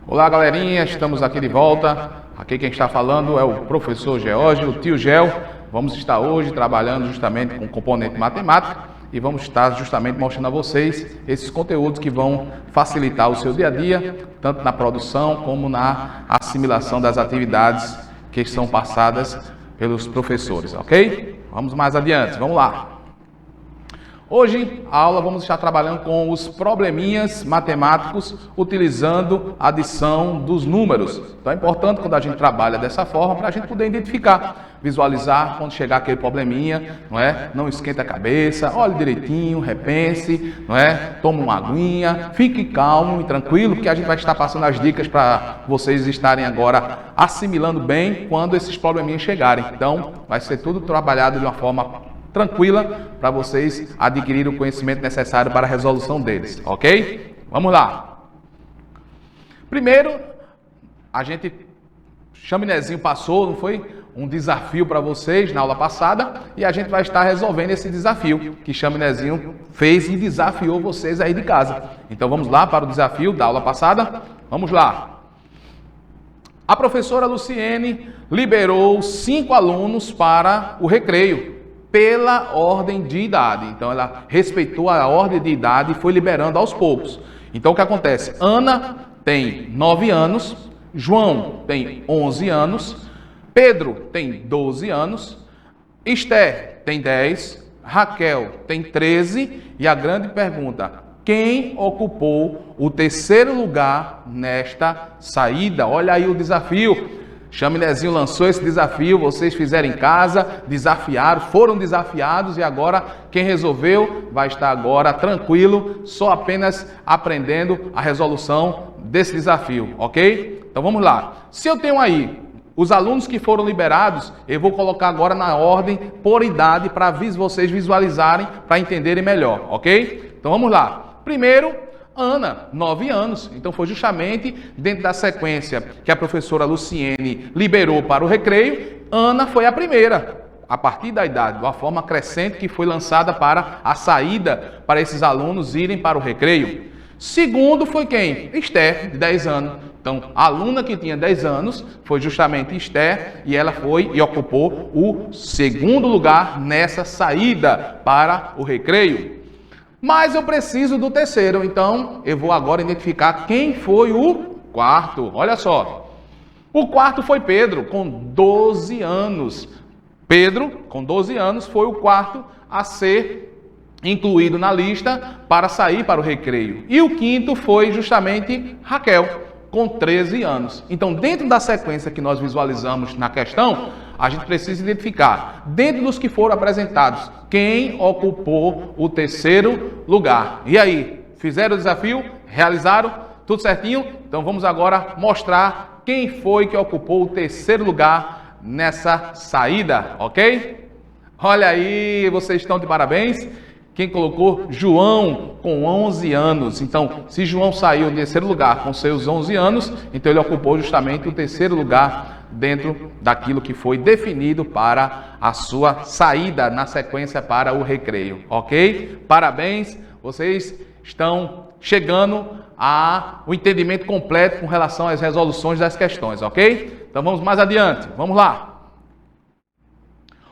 Olá, galerinha, estamos aqui de volta. Aqui quem está falando é o professor George, o tio Gel. Vamos estar hoje trabalhando justamente com componente matemática e vamos estar justamente mostrando a vocês esses conteúdos que vão facilitar o seu dia a dia, tanto na produção como na assimilação das atividades que são passadas pelos professores, ok? Vamos mais adiante, vamos lá. Hoje, a aula vamos estar trabalhando com os probleminhas matemáticos utilizando a adição dos números. Então é importante quando a gente trabalha dessa forma para a gente poder identificar, visualizar quando chegar aquele probleminha, não é? Não esquenta a cabeça, olhe direitinho, repense, não é? Tome uma aguinha, fique calmo e tranquilo, porque a gente vai estar passando as dicas para vocês estarem agora assimilando bem quando esses probleminhas chegarem. Então, vai ser tudo trabalhado de uma forma tranquila para vocês adquirirem o conhecimento necessário para a resolução deles, ok? Vamos lá. Primeiro, Chaminézinho passou, não foi? Um desafio para vocês na aula passada e a gente vai estar resolvendo esse desafio que Chaminézinho fez e desafiou vocês aí de casa. Então vamos lá para o desafio da aula passada? Vamos lá. A professora Luciene liberou 5 alunos para o recreio, pela ordem de idade. Então ela respeitou a ordem de idade e foi liberando aos poucos. Então o que acontece? Ana tem 9 anos, João tem 11 anos, Pedro tem 12 anos, Esther tem 10, Raquel tem 13 e a grande pergunta: quem ocupou o terceiro lugar nesta saída? Olha aí o desafio. Chaminézinho lançou esse desafio, vocês fizeram em casa, desafiaram, foram desafiados e agora quem resolveu vai estar agora tranquilo, só apenas aprendendo a resolução desse desafio, ok? Então vamos lá. Se eu tenho aí os alunos que foram liberados, eu vou colocar agora na ordem por idade para vocês visualizarem, para entenderem melhor, ok? Então vamos lá. Primeiro, Ana, 9 anos. Então foi justamente dentro da sequência que a professora Luciene liberou para o recreio, Ana foi a primeira, a partir da idade, de uma forma crescente que foi lançada para a saída para esses alunos irem para o recreio. Segundo foi quem? Esther, de 10 anos. Então, a aluna que tinha 10 anos foi justamente Esther e ela foi e ocupou o segundo lugar nessa saída para o recreio. Mas eu preciso do terceiro, então eu vou agora identificar quem foi o quarto. Olha só, o quarto foi Pedro, com 12 anos. Pedro, com 12 anos, foi o quarto a ser incluído na lista para sair para o recreio. E o quinto foi justamente Raquel, com 13 anos. Então, dentro da sequência que nós visualizamos na questão, a gente precisa identificar, dentro dos que foram apresentados, quem ocupou o terceiro lugar. E aí, fizeram o desafio? Realizaram? Tudo certinho? Então vamos agora mostrar quem foi que ocupou o terceiro lugar nessa saída, ok? Olha aí, vocês estão de parabéns. Quem colocou? João, com 11 anos. Então, se João saiu em terceiro lugar com seus 11 anos, então ele ocupou justamente o terceiro lugar dentro daquilo que foi definido para a sua saída na sequência para o recreio, ok? Parabéns, vocês estão chegando ao entendimento completo com relação às resoluções das questões, ok? Então vamos mais adiante, vamos lá.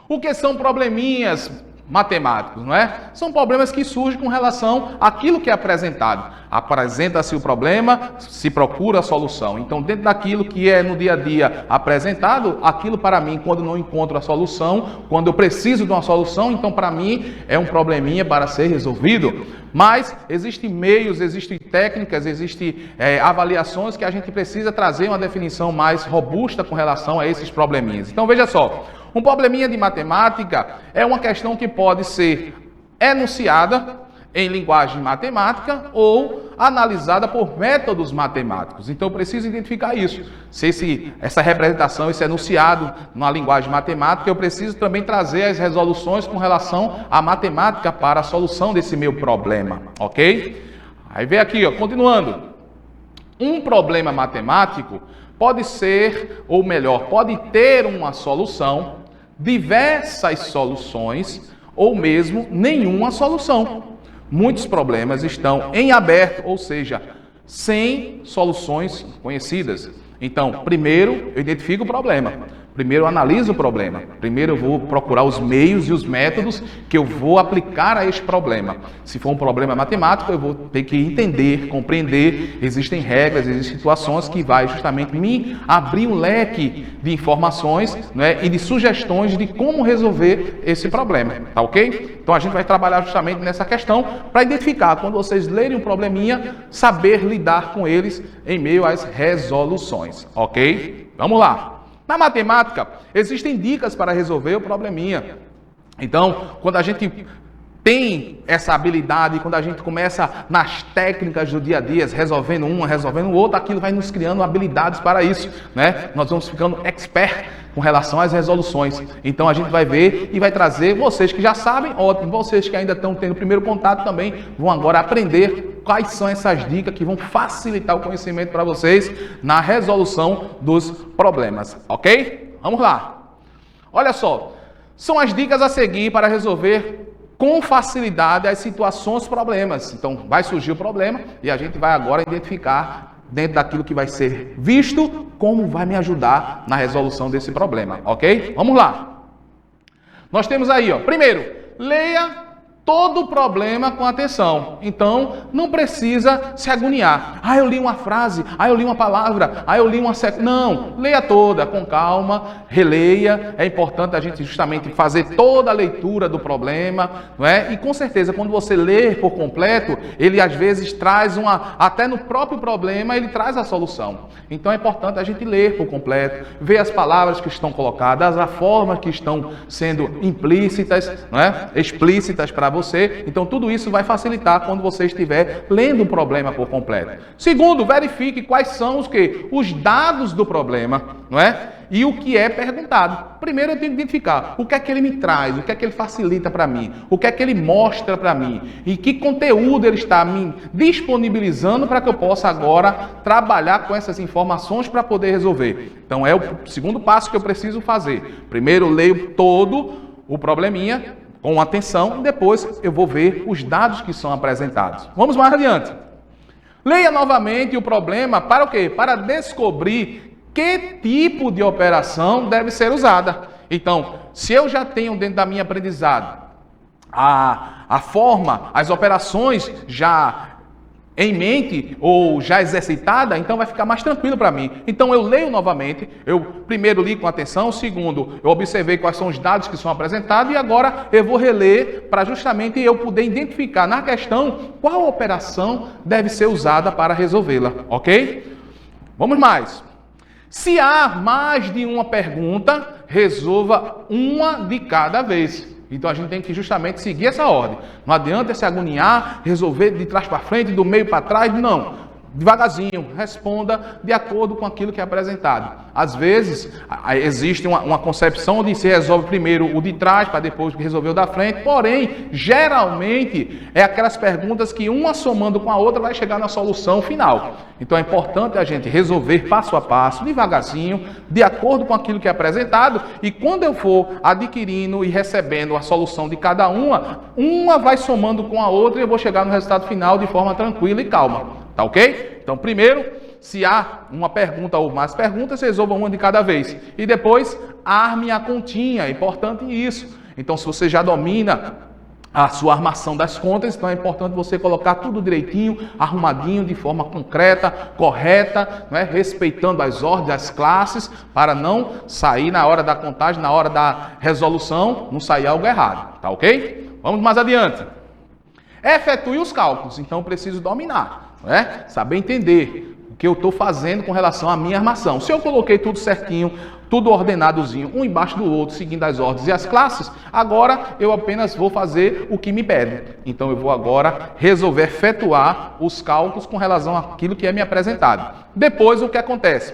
O que são probleminhas matemáticos, não é? São problemas que surgem com relação àquilo que é apresentado. Apresenta-se o problema, se procura a solução. Então, dentro daquilo que é no dia a dia apresentado, aquilo para mim, quando não encontro a solução, quando eu preciso de uma solução, então para mim é um probleminha para ser resolvido. Mas existem meios, existem técnicas, existem avaliações que a gente precisa trazer uma definição mais robusta com relação a esses probleminhas. Então, veja só. Um probleminha de matemática é uma questão que pode ser enunciada em linguagem matemática ou analisada por métodos matemáticos. Então, eu preciso identificar isso. Se essa representação, esse enunciado na linguagem matemática, eu preciso também trazer as resoluções com relação à matemática para a solução desse meu problema, ok? Aí vem aqui, ó, continuando. Um problema matemático pode ser, ou melhor, pode ter uma solução, diversas soluções ou mesmo nenhuma solução. Muitos problemas estão em aberto, ou seja, sem soluções conhecidas. Então, primeiro eu identifico o problema. Primeiro eu analiso o problema. Primeiro eu vou procurar os meios e os métodos que eu vou aplicar a este problema. Se for um problema matemático, eu vou ter que entender, compreender. Existem regras, existem situações que vai justamente me abrir um leque de informações, né, e de sugestões de como resolver esse problema. Tá ok? Então a gente vai trabalhar justamente nessa questão para identificar, quando vocês lerem um probleminha, saber lidar com eles em meio às resoluções. Ok? Vamos lá. Na matemática, existem dicas para resolver o probleminha. Então, quando a gente tem essa habilidade, quando a gente começa nas técnicas do dia a dia, resolvendo uma, resolvendo outra, aquilo vai nos criando habilidades para isso, né? Nós vamos ficando expert com relação às resoluções. Então a gente vai ver e vai trazer, vocês que já sabem, ótimo, vocês que ainda estão tendo o primeiro contato também vão agora aprender quais são essas dicas que vão facilitar o conhecimento para vocês na resolução dos problemas, ok? Vamos lá. Olha só, são as dicas a seguir para resolver com facilidade as situações, problemas. Então vai surgir o problema e a gente vai agora identificar dentro daquilo que vai ser visto, como vai me ajudar na resolução desse problema, ok? Vamos lá. Nós temos aí, ó, primeiro, leia todo o problema com atenção. Então, não precisa se agoniar. Ah, eu li uma frase, ah, eu li uma palavra, ah, eu li uma sequência. Não, leia toda com calma, releia. É importante a gente justamente fazer toda a leitura do problema, não é? E com certeza, quando você lê por completo, ele às vezes traz até no próprio problema, ele traz a solução. Então é importante a gente ler por completo, ver as palavras que estão colocadas, as formas que estão sendo implícitas, não é? Explícitas para você. Então tudo isso vai facilitar quando você estiver lendo o problema por completo. Segundo, verifique quais são os dados do problema, não é? E o que é perguntado. Primeiro eu tenho que identificar o que é que ele me traz, o que é que ele facilita para mim, o que é que ele mostra para mim e que conteúdo ele está me disponibilizando para que eu possa agora trabalhar com essas informações para poder resolver. Então é o segundo passo que eu preciso fazer. Primeiro eu leio todo o probleminha com atenção e depois eu vou ver os dados que são apresentados. Vamos mais adiante. Leia novamente o problema para o quê? Para descobrir que tipo de operação deve ser usada. Então, se eu já tenho dentro da minha aprendizado a forma, as operações já em mente ou já exercitada, então vai ficar mais tranquilo para mim. Então eu leio novamente, eu primeiro li com atenção, segundo eu observei quais são os dados que são apresentados e agora eu vou reler para justamente eu poder identificar na questão qual operação deve ser usada para resolvê-la, ok? Vamos mais. Se há mais de uma pergunta, resolva uma de cada vez. Então a gente tem que justamente seguir essa ordem. Não adianta se agoniar, resolver de trás para frente, do meio para trás, não. Devagarzinho, responda de acordo com aquilo que é apresentado. Às vezes, existe uma concepção onde se resolve primeiro o de trás para depois resolver o da frente. Porém, geralmente, é aquelas perguntas que uma somando com a outra vai chegar na solução final. Então é importante a gente resolver passo a passo, devagarzinho, de acordo com aquilo que é apresentado. E quando eu for adquirindo e recebendo a solução de cada uma vai somando com a outra e eu vou chegar no resultado final de forma tranquila e calma. Tá ok? Então, primeiro, se há uma pergunta ou mais perguntas, resolva uma de cada vez. E depois, arme a continha. É importante isso. Então, se você já domina a sua armação das contas, então é importante você colocar tudo direitinho, arrumadinho, de forma concreta, correta, não é? Respeitando as ordens, as classes, para não sair na hora da contagem, na hora da resolução, não sair algo errado. Tá ok? Vamos mais adiante. Efetue os cálculos. Então, eu preciso dominar. É? Saber entender o que eu estou fazendo com relação à minha armação. Se eu coloquei tudo certinho, tudo ordenadozinho, um embaixo do outro, seguindo as ordens e as classes, agora eu apenas vou fazer o que me pede. Então eu vou agora resolver efetuar os cálculos com relação àquilo que é me apresentado. Depois o que acontece?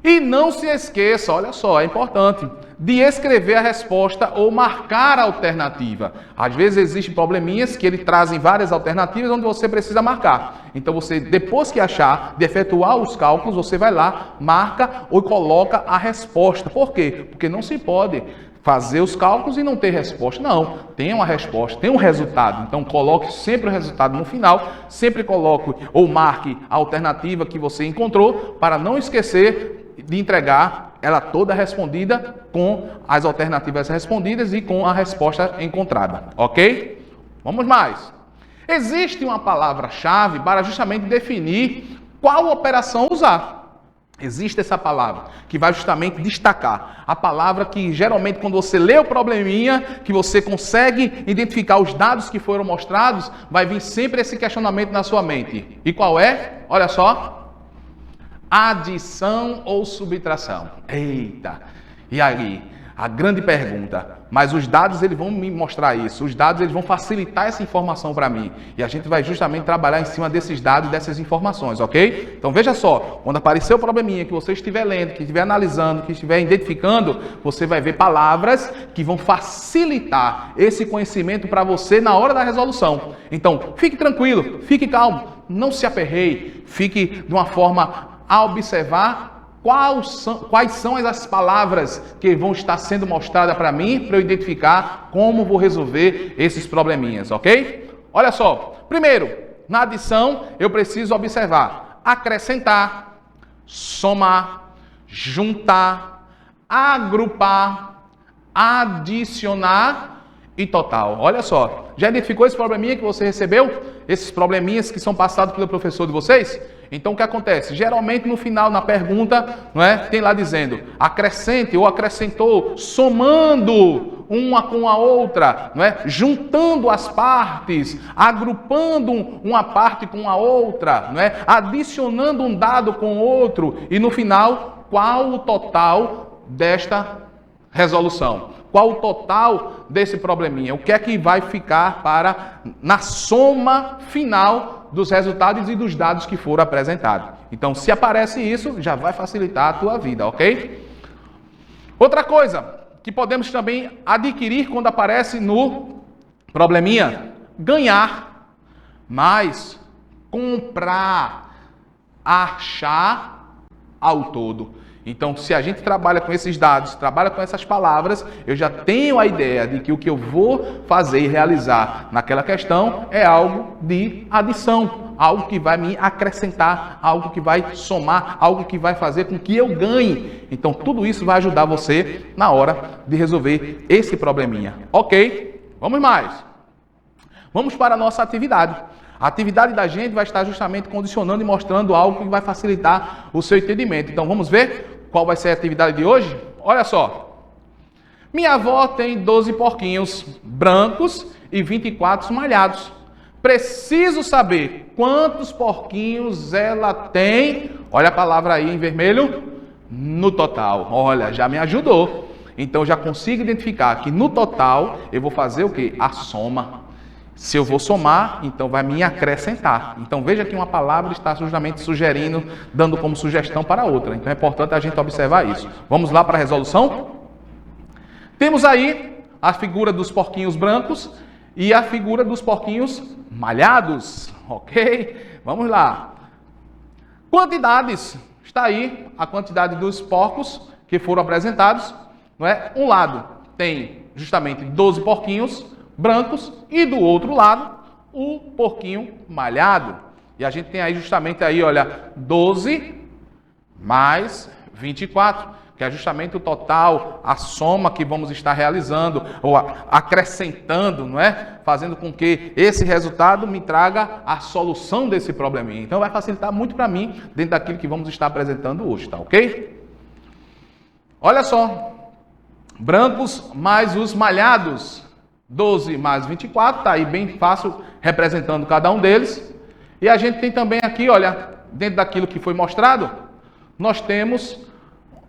E não se esqueça, olha só, é importante, de escrever a resposta ou marcar a alternativa. Às vezes existem probleminhas que ele trazem várias alternativas onde você precisa marcar. Então você, depois que achar, de efetuar os cálculos, você vai lá, marca ou coloca a resposta. Por quê? Porque não se pode fazer os cálculos e não ter resposta. Não, tem uma resposta, tem um resultado. Então coloque sempre o resultado no final, sempre coloque ou marque a alternativa que você encontrou para não esquecer de entregar ela toda respondida com as alternativas respondidas e com a resposta encontrada, ok? Vamos mais. Existe uma palavra-chave para justamente definir qual operação usar. Existe essa palavra que vai justamente destacar. A palavra que geralmente quando você lê o probleminha, que você consegue identificar os dados que foram mostrados, vai vir sempre esse questionamento na sua mente. E qual é? Olha só. Adição ou subtração? Eita! E aí? A grande pergunta. Mas os dados eles vão me mostrar isso. Os dados eles vão facilitar essa informação para mim. E a gente vai justamente trabalhar em cima desses dados e dessas informações, ok? Então veja só, quando aparecer o probleminha que você estiver lendo, que estiver analisando, que estiver identificando, você vai ver palavras que vão facilitar esse conhecimento para você na hora da resolução. Então, fique tranquilo, fique calmo, não se aperreie, fique de uma forma a observar quais são as palavras que vão estar sendo mostradas para mim, para eu identificar como vou resolver esses probleminhas, ok? Olha só, primeiro, na adição, eu preciso observar acrescentar, somar, juntar, agrupar, adicionar e total. Olha só, já identificou esse probleminha que você recebeu? Esses probleminhas que são passados pelo professor de vocês? Então o que acontece? Geralmente no final, na pergunta, não é? Tem lá dizendo acrescente ou acrescentou, somando uma com a outra, não é? Juntando as partes, agrupando uma parte com a outra, não é? Adicionando um dado com outro e no final, qual o total desta resolução? Qual o total desse probleminha? O que é que vai ficar para na soma final dos resultados e dos dados que foram apresentados? Então, se aparece isso, já vai facilitar a tua vida, ok? Outra coisa que podemos também adquirir quando aparece no probleminha, ganhar, mais, comprar, achar ao todo. Então, se a gente trabalha com esses dados, trabalha com essas palavras, eu já tenho a ideia de que o que eu vou fazer e realizar naquela questão é algo de adição, algo que vai me acrescentar, algo que vai somar, algo que vai fazer com que eu ganhe. Então, tudo isso vai ajudar você na hora de resolver esse probleminha. Ok? Vamos mais. Vamos para a nossa atividade. A atividade da gente vai estar justamente condicionando e mostrando algo que vai facilitar o seu entendimento. Então, vamos ver qual vai ser a atividade de hoje? Olha só. Minha avó tem 12 porquinhos brancos e 24 malhados. Preciso saber quantos porquinhos ela tem. Olha a palavra aí em vermelho. No total. Olha, já me ajudou. Então, já consigo identificar que no total eu vou fazer o quê? A soma. Se eu vou somar, então vai me acrescentar. Então veja que uma palavra está justamente sugerindo, dando como sugestão para outra. Então é importante a gente observar isso. Vamos lá para a resolução? Temos aí a figura dos porquinhos brancos e a figura dos porquinhos malhados. Ok? Vamos lá. Quantidades. Está aí a quantidade dos porcos que foram apresentados. Não é? Um lado tem justamente 12 porquinhos brancos e do outro lado o porquinho malhado. E a gente tem aí justamente aí, olha, 12 mais 24, que é justamente o total, a soma que vamos estar realizando ou acrescentando, não é? Fazendo com que esse resultado me traga a solução desse probleminha. Então vai facilitar muito para mim dentro daquilo que vamos estar apresentando hoje, tá ok? Olha só, brancos mais os malhados. 12 mais 24, está aí bem fácil representando cada um deles. E a gente tem também aqui, olha, dentro daquilo que foi mostrado, nós temos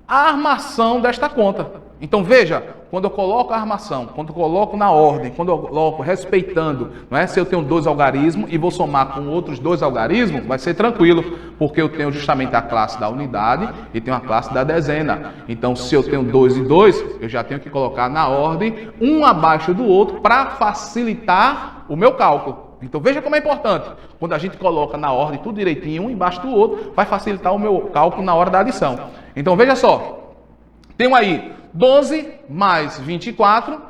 a armação desta conta. Então veja, quando eu coloco a armação, quando eu coloco na ordem, quando eu coloco respeitando, não é? Se eu tenho 2 algarismos e vou somar com outros 2 algarismos, vai ser tranquilo, porque eu tenho justamente a classe da unidade e tenho a classe da dezena. Então se eu tenho 2 e 2, eu já tenho que colocar na ordem, um abaixo do outro, para facilitar o meu cálculo. Então veja como é importante. Quando a gente coloca na ordem tudo direitinho, um embaixo do outro, vai facilitar o meu cálculo na hora da adição. Então veja só, tenho aí 12 mais 24,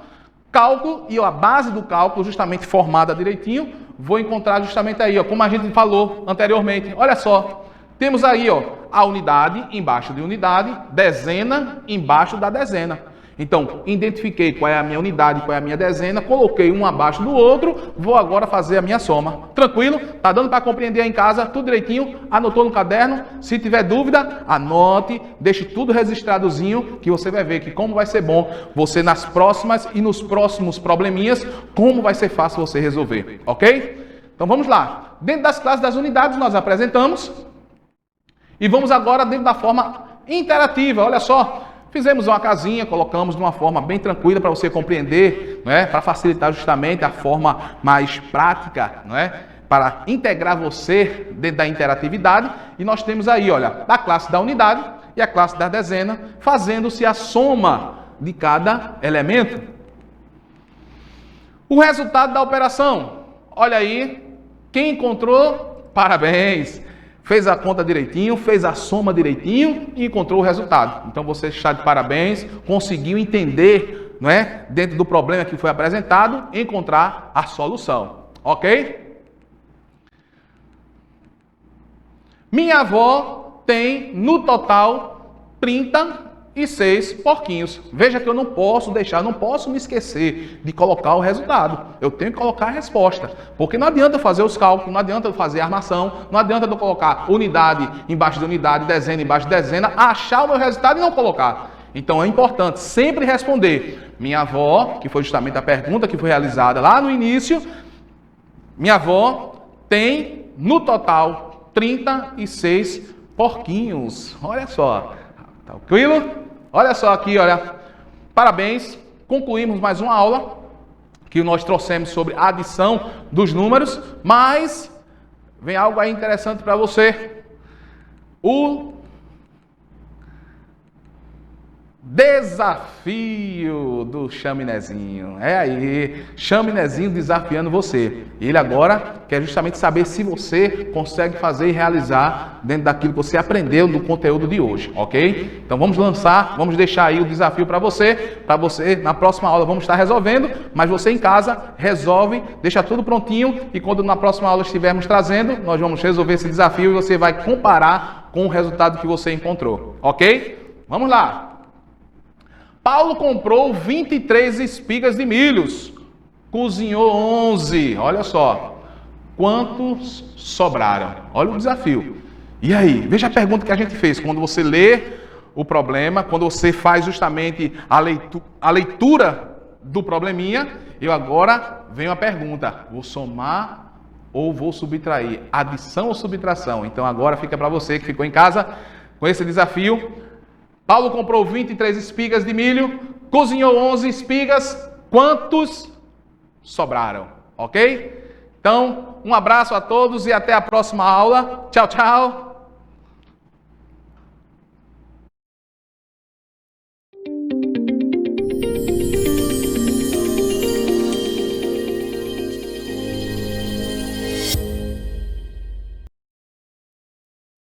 cálculo, e a base do cálculo, justamente formada direitinho, vou encontrar justamente aí, ó, como a gente falou anteriormente. Olha só, temos aí, ó, a unidade embaixo de unidade, dezena embaixo da dezena. Então, identifiquei qual é a minha unidade, qual é a minha dezena, coloquei um abaixo do outro, vou agora fazer a minha soma. Tranquilo? Tá dando para compreender aí em casa, tudo direitinho? Anotou no caderno? Se tiver dúvida, anote, deixe tudo registradozinho, que você vai ver que como vai ser bom você nas próximas e nos próximos probleminhas, como vai ser fácil você resolver, ok? Então vamos lá. Dentro das classes das unidades nós apresentamos e vamos agora dentro da forma interativa, olha só. Fizemos uma casinha, colocamos de uma forma bem tranquila para você compreender, né? Para facilitar justamente a forma mais prática, né? Para integrar você dentro da interatividade. E nós temos aí, olha, a classe da unidade e a classe da dezena, fazendo-se a soma de cada elemento. O resultado da operação, olha aí, quem encontrou, parabéns! Fez a conta direitinho, fez a soma direitinho e encontrou o resultado. Então você está de parabéns, conseguiu entender, não é, dentro do problema que foi apresentado, encontrar a solução. Ok? Minha avó tem no total 36 porquinhos. Veja que eu não posso deixar, não posso me esquecer de colocar o resultado. Eu tenho que colocar a resposta. Porque não adianta eu fazer os cálculos, não adianta eu fazer a armação, não adianta eu colocar unidade embaixo de unidade, dezena embaixo de dezena, achar o meu resultado e não colocar. Então é importante sempre responder. Minha avó, que foi justamente a pergunta que foi realizada lá no início, minha avó tem no total 36 porquinhos. Olha só. Tranquilo? Olha só aqui, olha. Parabéns. Concluímos mais uma aula que nós trouxemos sobre a adição dos números, mas vem algo aí interessante para você. O desafio do Chaminézinho. É aí, Chaminézinho desafiando você. Ele agora quer justamente saber se você consegue fazer e realizar dentro daquilo que você aprendeu no conteúdo de hoje, ok? Então vamos lançar, vamos deixar aí o desafio para você na próxima aula vamos estar resolvendo, mas você em casa resolve, deixa tudo prontinho e quando na próxima aula estivermos trazendo, nós vamos resolver esse desafio e você vai comparar com o resultado que você encontrou, ok? Vamos lá! Paulo comprou 23 espigas de milhos, cozinhou 11, olha só, quantos sobraram? Olha o desafio. E aí, veja a pergunta que a gente fez, quando você lê o problema, quando você faz justamente a leitura do probleminha, eu agora venho a pergunta, vou somar ou vou subtrair? Adição ou subtração? Então agora fica para você que ficou em casa com esse desafio. Paulo comprou 23 espigas de milho, cozinhou 11 espigas, quantos sobraram? Ok? Então, um abraço a todos e até a próxima aula. Tchau, tchau!